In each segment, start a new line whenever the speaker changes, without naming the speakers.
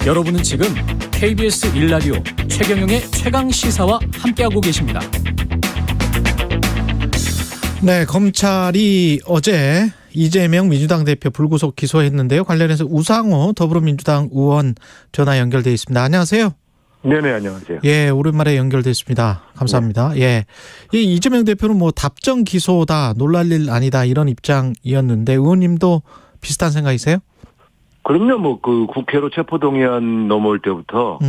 여러분은 지금 KBS 1라디오 최경영의 최강시사와 함께하고 계십니다.
네, 검찰이 어제 이재명 민주당 대표 불구속 기소했는데요. 관련해서 우상호 더불어민주당 의원 전화 연결돼 있습니다. 안녕하세요.
네네, 안녕하세요.
예, 오랜만에 연결됐습니다. 감사합니다. 네. 예, 이 이재명 대표는 뭐 답정 기소다, 놀랄 일 아니다 이런 입장이었는데 의원님도 비슷한 생각이세요?
그럼요, 뭐 그 국회로 체포동의안 넘어올 때부터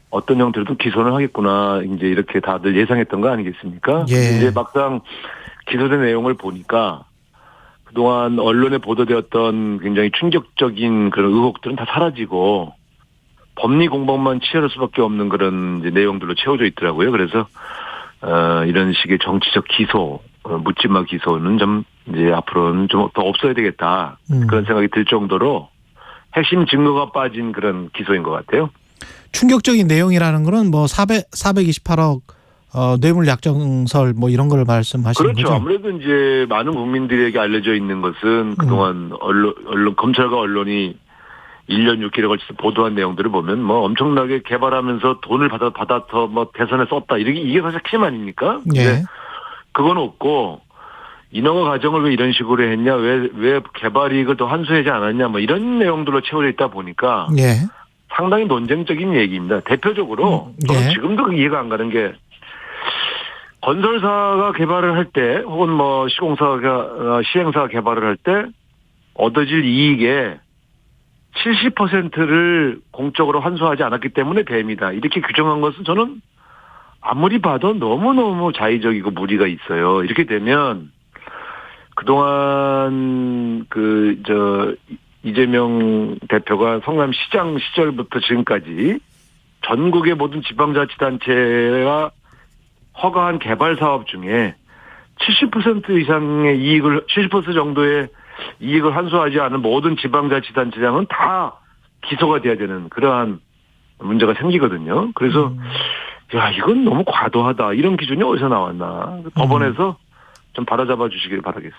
어떤 형태로든 기소를 하겠구나 이제 이렇게 다들 예상했던 거 아니겠습니까?
예.
이제 막상 기소된 내용을 보니까 그동안 언론에 보도되었던 굉장히 충격적인 그런 의혹들은 다 사라지고 법리 공방만 치열할 수밖에 없는 그런 이제 내용들로 채워져 있더라고요. 그래서 이런 식의 정치적 기소, 묻지마 기소는 좀 이제 앞으로는 좀 더 없어야 되겠다 그런 생각이 들 정도로 핵심 증거가 빠진 그런 기소인 것 같아요.
충격적인 내용이라는 거는 뭐 428억 뇌물 약정설 뭐 이런 걸 말씀하시는
그렇죠.
거죠?
아무래도 이제 많은 국민들에게 알려져 있는 것은 그동안 언론 검찰과 언론이 1년 6개월에 걸쳐서 보도한 내용들을 보면 뭐 엄청나게 개발하면서 돈을 받아서 뭐 대선에 썼다. 이게 사실 핵심 아닙니까?
예.
그건 없고 인허가 과정을 왜 이런 식으로 했냐, 왜 개발 이익을 더 환수하지 않았냐, 뭐 이런 내용들로 채워져 있다 보니까
예.
상당히 논쟁적인 얘기입니다. 대표적으로 저는
예.
지금도 이해가 안 가는 게 건설사가 개발을 할 때 혹은 뭐 시행사가 개발을 할 때 얻어질 이익의 70%를 공적으로 환수하지 않았기 때문에 뱀이다. 이렇게 규정한 것은 저는 아무리 봐도 너무너무 자의적이고 무리가 있어요. 이렇게 되면 그동안 이재명 대표가 성남시장 시절부터 지금까지 전국의 모든 지방자치단체가 허가한 개발 사업 중에 70% 이상의 70% 정도의 이익을 환수하지 않은 모든 지방자치단체장은 다 기소가 돼야 되는 그러한 문제가 생기거든요. 그래서 야, 이건 너무 과도하다. 이런 기준이 어디서 나왔나. 법원에서 좀 바로잡아 주시길 바라겠습니다.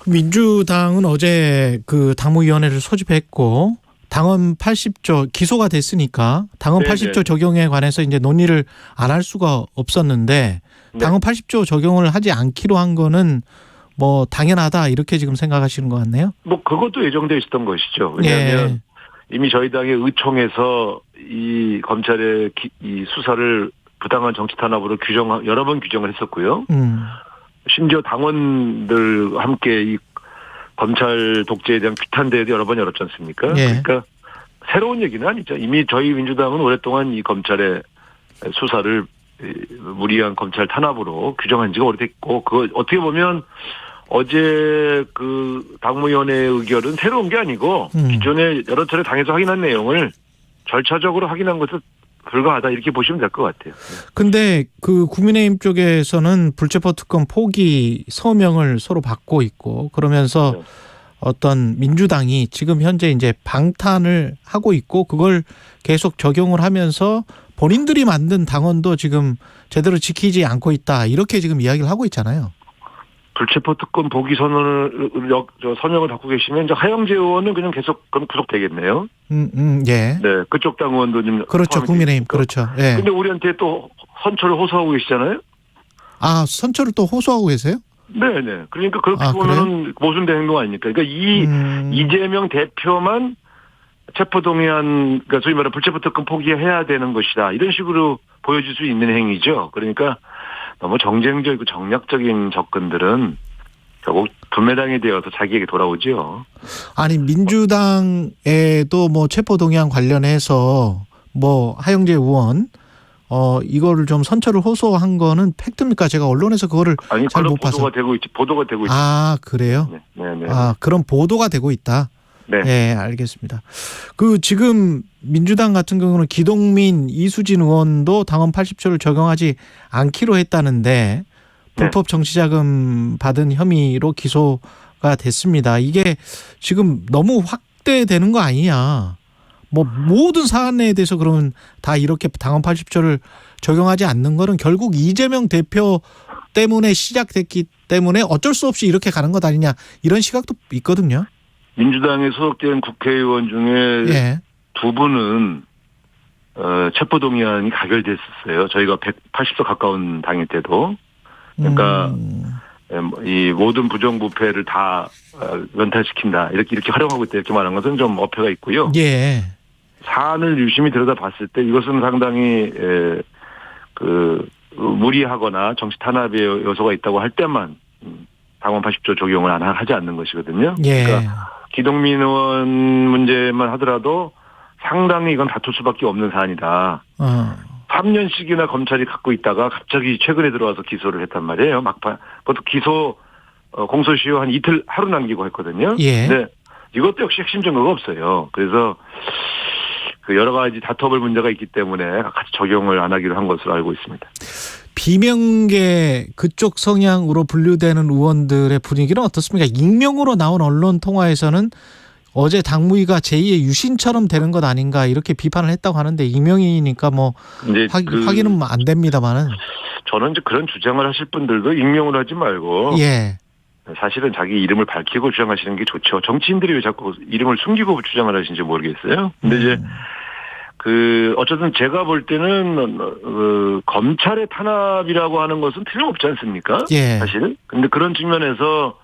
민주당은 어제 그 당무위원회를 소집했고 당헌 80조 기소가 됐으니까 당헌
네네.
80조 적용에 관해서 이제 논의를 안 할 수가 없었는데 당헌 80조 적용을 하지 않기로 한 거는 뭐 당연하다 이렇게 지금 생각하시는 것 같네요.
뭐 그것도 예정되어 있었던 것이죠. 왜냐하면
예.
이미 저희 당의 의총에서 이 검찰의 이 수사를 부당한 정치 탄압으로 여러 번 규정을 했었고요. 심지어 당원들 함께 이 검찰 독재에 대한 규탄대회도 여러 번 열었지 않습니까?
예.
그러니까 새로운 얘기는 아니죠. 이미 저희 민주당은 오랫동안 이 검찰의 수사를 무리한 검찰 탄압으로 규정한 지가 오래됐고, 그거 어떻게 보면 어제 그 당무위원회의 의결은 새로운 게 아니고 기존에 여러 차례 당에서 확인한 내용을 절차적으로 확인한 것에 불과하다 이렇게 보시면 될 것 같아요.
근데 그 국민의힘 쪽에서는 불체포 특권 포기 서명을 서로 받고 있고 그러면서
네.
어떤 민주당이 지금 현재 이제 방탄을 하고 있고 그걸 계속 적용을 하면서 본인들이 만든 당원도 지금 제대로 지키지 않고 있다 이렇게 지금 이야기를 하고 있잖아요.
불체포 특권 포기 서명을 갖고 계시면 이제 하영재 의원은 그냥 계속 그럼 구속되겠네요.
예.
네, 그쪽 당 의원도 좀
그렇죠, 국민의힘 그렇죠. 예.
근데 우리한테 또 선처를 호소하고 계시잖아요.
아, 선처를 또 호소하고 계세요?
네네. 그러니까 그렇게 보면은 모순된 행동 아닙니까? 그러니까 이재명 대표만 체포동의안, 그러니까 소위 말하는 불체포 특권 포기해야 되는 것이다. 이런 식으로 보여줄 수 있는 행위죠. 그러니까 너무 정쟁적이고 정략적인 접근들은 결국 분매당이 되어서 자기에게 돌아오죠.
아니 민주당에도 뭐 체포동의안 관련해서 뭐 하영재 의원 이거를 좀 선처를 호소한 거는 팩트입니까? 제가 언론에서 그거를 잘 못 봐서.
보도가 되고 있죠.
아, 그래요?
네.
아, 그런 보도가 되고 있다.
네.
네, 알겠습니다. 그 지금 민주당 같은 경우는 기동민, 이수진 의원도 당헌 80조를 적용하지 않기로 했다는데 불법 정치자금 받은 혐의로 기소가 됐습니다. 이게 지금 너무 확대되는 거 아니냐. 뭐 모든 사안에 대해서 그러면 다 이렇게 당헌 80조를 적용하지 않는 거는 결국 이재명 대표 때문에 시작됐기 때문에 어쩔 수 없이 이렇게 가는 것 아니냐 이런 시각도 있거든요.
민주당에 소속된 국회의원 중에
예.
두 분은 체포동의안이 가결됐었어요. 저희가 180석 가까운 당일 때도. 그러니까 이 모든 부정부패를 다 연타시킨다 이렇게 활용하고 있다 이렇게 말한 것은 좀 어폐가 있고요.
예.
사안을 유심히 들여다봤을 때 이것은 상당히 무리하거나 정치 탄압의 요소가 있다고 할 때만 당원 80조 적용을 안 하지 않는 것이거든요.
예.
그러니까 기동민 의원 문제만 하더라도 상당히 이건 다툴 수밖에 없는 사안이다. 3년씩이나 검찰이 갖고 있다가 갑자기 최근에 들어와서 기소를 했단 말이에요. 막판. 그것도 기소 공소시효 한 이틀 하루 남기고 했거든요.
예.
근데 이것도 역시 핵심 증거가 없어요. 그래서 그 여러 가지 다퉈볼 문제가 있기 때문에 같이 적용을 안 하기로 한 것으로 알고 있습니다.
비명계 그쪽 성향으로 분류되는 의원들의 분위기는 어떻습니까? 익명으로 나온 언론 통화에서는 어제 당무위가 제2의 유신처럼 되는 것 아닌가 이렇게 비판을 했다고 하는데 익명이니까 뭐 확인은 안 됩니다만은
저는 이제 그런 주장을 하실 분들도 익명으로 하지 말고
예.
사실은 자기 이름을 밝히고 주장하시는 게 좋죠. 정치인들이 왜 자꾸 이름을 숨기고 주장을 하시는지 모르겠어요. 근데 이제 어쨌든 제가 볼 때는 검찰의 탄압이라고 하는 것은 틀림없지 않습니까?
예.
사실. 근데 그런 측면에서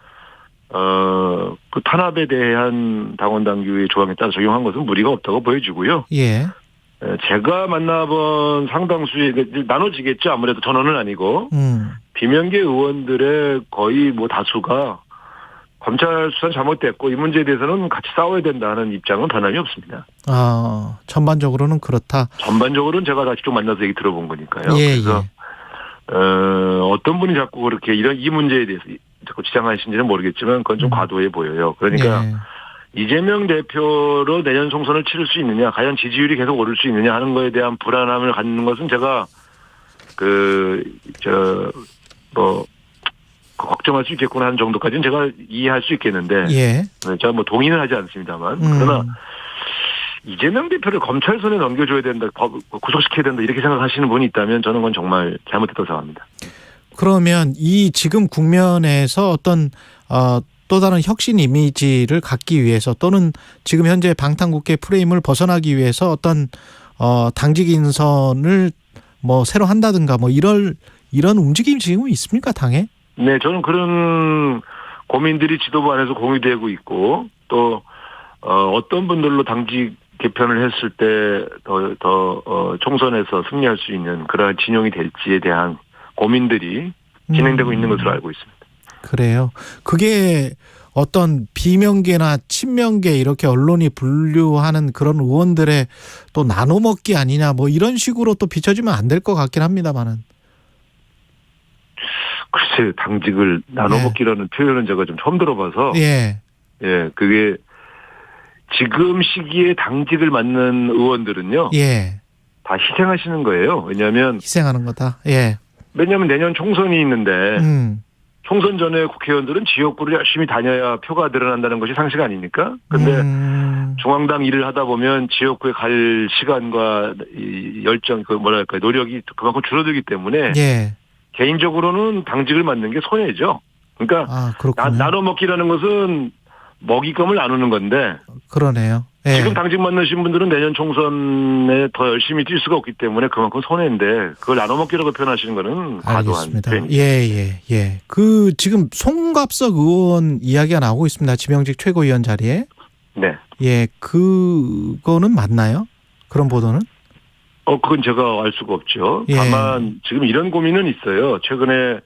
그 탄압에 대한 당원 당규의 조항에 따라 적용한 것은 무리가 없다고 보여지고요.
예.
제가 만나본 상당수의 나눠지겠죠. 아무래도 전원은 아니고 비명계 의원들의 거의 뭐 다수가 검찰 수사는 잘못됐고 이 문제에 대해서는 같이 싸워야 된다는 입장은 변함이 없습니다.
전반적으로는 그렇다.
전반적으로는 제가 다 직접 만나서 얘기 들어본 거니까요.
예,
그래서 어떤 분이 자꾸 그렇게 이 문제에 대해서 자꾸 주장하시는지는 모르겠지만 그건 좀 과도해 보여요. 그러니까 이재명 대표로 내년 총선을 치를 수 있느냐, 과연 지지율이 계속 오를 수 있느냐 하는 거에 대한 불안함을 갖는 것은 제가 걱정할 수 있겠구나 하는 정도까지는 제가 이해할 수 있겠는데,
예.
제가 뭐 동의는 하지 않습니다만, 그러나 이재명 대표를 검찰 손에 넘겨줘야 된다, 구속시켜야 된다 이렇게 생각하시는 분이 있다면 저는 그건 정말 잘못했다고 생각합니다.
그러면 이 지금 국면에서 어떤 또 다른 혁신 이미지를 갖기 위해서 또는 지금 현재 방탄국회 프레임을 벗어나기 위해서 어떤 당직 인선을 뭐 새로 한다든가 뭐 이런 움직임이 지금 있습니까, 당에?
네, 저는 그런 고민들이 지도부 안에서 공유되고 있고 또 어떤 분들로 당직 개편을 했을 때 더 총선에서 승리할 수 있는 그러한 진영이 될지에 대한 고민들이 진행되고 있는 것으로 알고 있습니다.
그래요. 그게 어떤 비명계나 친명계 이렇게 언론이 분류하는 그런 의원들의 또 나눠먹기 아니냐 뭐 이런 식으로 또 비춰지면 안 될 것 같긴 합니다만은.
글쎄 당직을 나눠먹기라는 표현은 제가 좀 처음 들어봐서 그게 지금 시기에 당직을 맡는 의원들은요 다 희생하시는 거예요. 왜냐하면
희생하는 거다. 예.
왜냐하면 내년 총선이 있는데 총선 전에 국회의원들은 지역구를 열심히 다녀야 표가 늘어난다는 것이 상식 아닙니까? 근데 중앙당 일을 하다 보면 지역구에 갈 시간과 이 열정, 노력이 그만큼 줄어들기 때문에 개인적으로는 당직을 맡는 게 손해죠. 그러니까 나눠먹기라는 것은 먹잇감을 나누는 건데.
그러네요.
지금 당직 맡으신 분들은 내년 총선에 더 열심히 뛸 수가 없기 때문에 그만큼 손해인데 그걸 나눠먹기라고 표현하시는 거는 과도한 표현이죠.
예. 그 지금 송갑석 의원 이야기가 나오고 있습니다. 지명직 최고위원 자리에.
네.
예, 그거는 맞나요? 그런 보도는?
그건 제가 알 수가 없죠. 다만 지금 이런 고민은 있어요. 최근에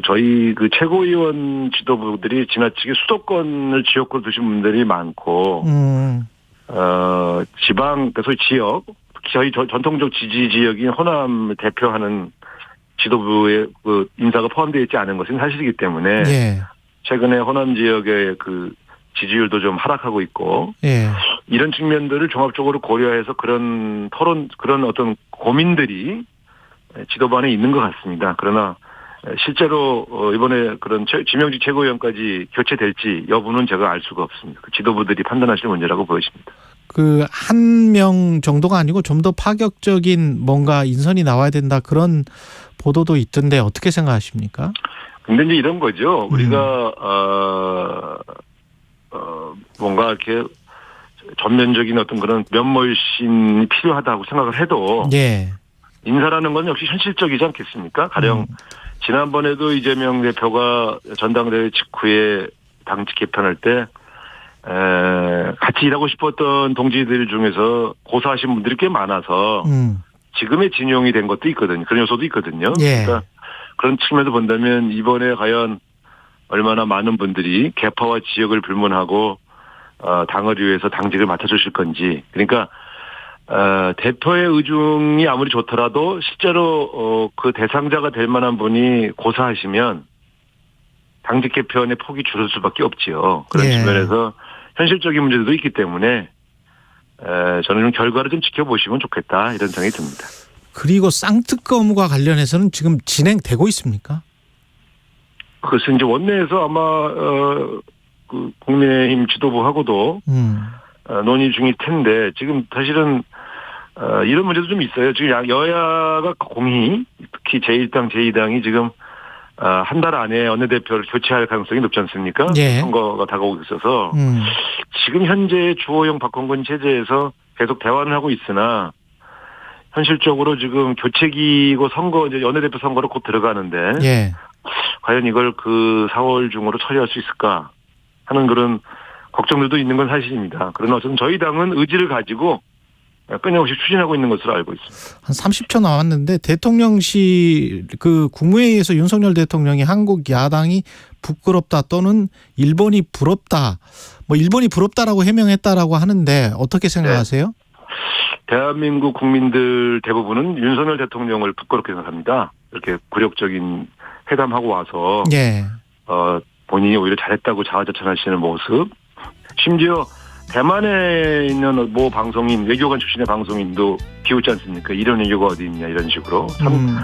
저희 최고위원 지도부들이 지나치게 수도권을 지역구로 두신 분들이 많고, 지방, 소위 지역, 저희 전통적 지지 지역인 호남을 대표하는 지도부의 인사가 포함되어 있지 않은 것은 사실이기 때문에, 최근에 호남 지역의 지지율도 좀 하락하고 있고, 이런 측면들을 종합적으로 고려해서 그런 어떤 고민들이 지도부 안에 있는 것 같습니다. 그러나 실제로 이번에 그런 지명직 최고위원까지 교체될지 여부는 제가 알 수가 없습니다. 지도부들이 판단하실 문제라고 보여집니다.
한 명 정도가 아니고 좀 더 파격적인 뭔가 인선이 나와야 된다 그런 보도도 있던데 어떻게 생각하십니까?
근데 이제 이런 거죠. 우리가 뭔가 이렇게 전면적인 어떤 그런 면모일신이 필요하다고 생각을 해도
예.
인사라는 건 역시 현실적이지 않겠습니까? 가령 지난번에도 이재명 대표가 전당대회 직후에 당직 개편할 때 같이 일하고 싶었던 동지들 중에서 고사하신 분들이 꽤 많아서 지금의 진용이 된 것도 있거든요. 그런 요소도 있거든요.
예.
그러니까 그런 측면에서 본다면 이번에 과연 얼마나 많은 분들이 계파와 지역을 불문하고 당을 위해서 당직을 맡아주실 건지. 그러니까 대표의 의중이 아무리 좋더라도 실제로 그 대상자가 될 만한 분이 고사하시면 당직 개편의 폭이 줄을 수밖에 없지요. 그런
예.
측면에서 현실적인 문제도 있기 때문에 저는 좀 결과를 좀 지켜보시면 좋겠다 이런 생각이 듭니다.
그리고 쌍특검과 관련해서는 지금 진행되고 있습니까?
그것은 이제 원내에서 아마 그 국민의힘 지도부하고도 논의 중일 텐데 지금 사실은 이런 문제도 좀 있어요. 지금 여야가 공히 특히 제1당, 제2당이 지금 한 달 안에 원내대표를 교체할 가능성이 높지 않습니까?
예.
선거가 다가오고 있어서 지금 현재 주호영 박홍근 체제에서 계속 대화는 하고 있으나 현실적으로 지금 교체기고 선거 이제 원내대표 선거로 곧 들어가는데
예.
과연 이걸 그 4월 중으로 처리할 수 있을까 하는 그런 걱정들도 있는 건 사실입니다. 그러나 어쨌든 저희 당은 의지를 가지고 끊임없이 추진하고 있는 것으로 알고 있습니다.
한 30초 남았는데 대통령실 그 국무회의에서 윤석열 대통령이 한국 야당이 부끄럽다 또는 일본이 부럽다 뭐 일본이 부럽다라고 해명했다라고 하는데 어떻게 생각하세요?
대한민국 국민들 대부분은 윤석열 대통령을 부끄럽게 생각합니다. 이렇게 굴욕적인 회담하고 와서
예.
본인이 오히려 잘했다고 자화자찬하시는 모습. 심지어 대만에 있는 모 방송인 외교관 출신의 방송인도 비웃지 않습니까? 이런 외교가 어디 있냐 이런 식으로. 참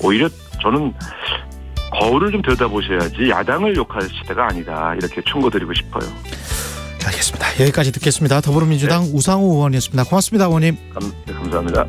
오히려 저는 거울을 좀 들여다보셔야지 야당을 욕할 시대가 아니다 이렇게 충고드리고 싶어요.
알겠습니다. 여기까지 듣겠습니다. 더불어민주당 우상호 의원이었습니다. 고맙습니다, 의원님.
감사합니다.